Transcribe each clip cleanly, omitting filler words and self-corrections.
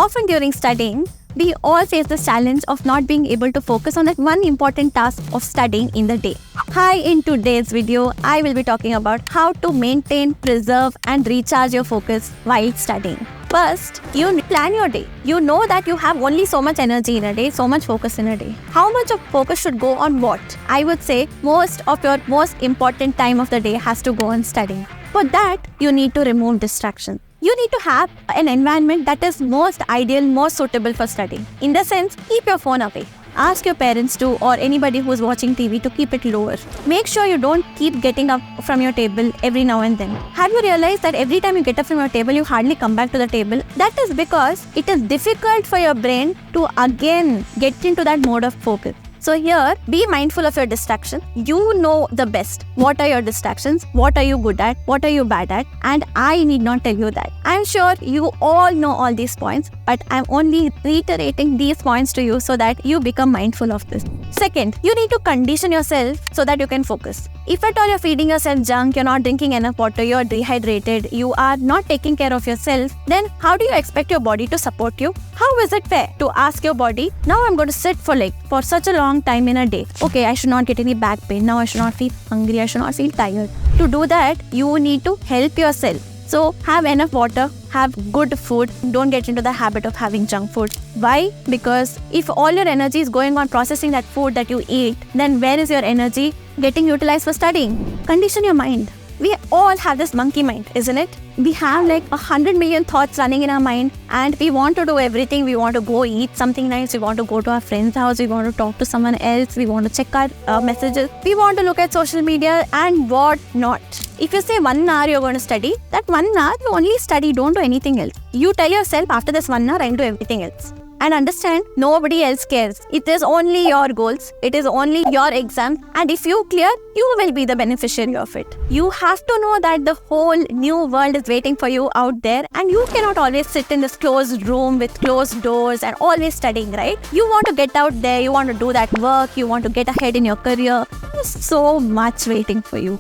Often during studying, we all face the challenge of not being able to focus on that one important task of studying in the day. Hi, in today's video, I will be talking about how to maintain, preserve and recharge your focus while studying. First, you plan your day. You know that you have only so much energy in a day, so much focus in a day. How much of focus should go on what? I would say most of your most important time of the day has to go on studying. For that, you need to remove distractions. You need to have an environment that is most ideal, most suitable for studying. In the sense, keep your phone away. Ask your parents to, or anybody who is watching TV, to keep it lower. Make sure you don't keep getting up from your table every now and then. Have you realized that every time you get up from your table, you hardly come back to the table? That is because it is difficult for your brain to again get into that mode of focus. So here, be mindful of your distraction. You know the best. What are your distractions? What are you good at? What are you bad at? And I need not tell you that. I'm sure you all know all these points, but I'm only reiterating these points to you so that you become mindful of this. Second, you need to condition yourself so that you can focus. If at all you're feeding yourself junk, you're not drinking enough water, you're dehydrated, you are not taking care of yourself, then how do you expect your body to support you? How is it fair to ask your body, now I'm going to sit for such a long time in a day. Okay, I should not get any back pain. Now I should not feel hungry. I should not feel tired. To do that, you need to help yourself. So have enough water, have good food. Don't get into the habit of having junk food. Why? Because if all your energy is going on processing that food that you eat, then where is your energy getting utilized for studying? Condition your mind. We all have this monkey mind, isn't it? We have like 100 million thoughts running in our mind and we want to do everything. We want to go eat something nice. We want to go to our friend's house. We want to talk to someone else. We want to check our messages. We want to look at social media and what not. If you say 1 hour you're going to study, that 1 hour you only study, don't do anything else. You tell yourself after this 1 hour I'll do everything else. And understand, nobody else cares. It is only your goals. It is only your exam. And if you clear, you will be the beneficiary of it. You have to know that the whole new world is waiting for you out there. And you cannot always sit in this closed room with closed doors and always studying, right? You want to get out there. You want to do that work. You want to get ahead in your career. There's so much waiting for you.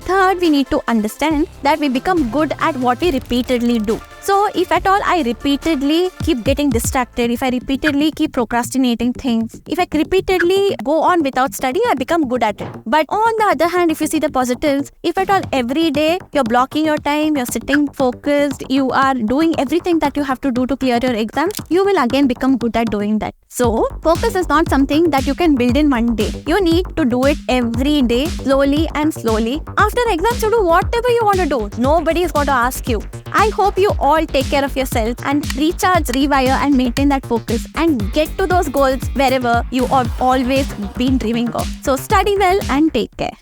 Third, we need to understand that we become good at what we repeatedly do. So if at all I repeatedly keep getting distracted, if I repeatedly keep procrastinating things, if I repeatedly go on without studying, I become good at it. But on the other hand, if you see the positives, if at all every day you're blocking your time, you're sitting focused, you are doing everything that you have to do to clear your exam, you will again become good at doing that. So focus is not something that you can build in one day. You need to do it every day, slowly and slowly. After exams, you do whatever you want to do. Nobody is going to ask you. I hope you all take care of yourself and recharge, rewire and maintain that focus and get to those goals wherever you have always been dreaming of. So study well and take care.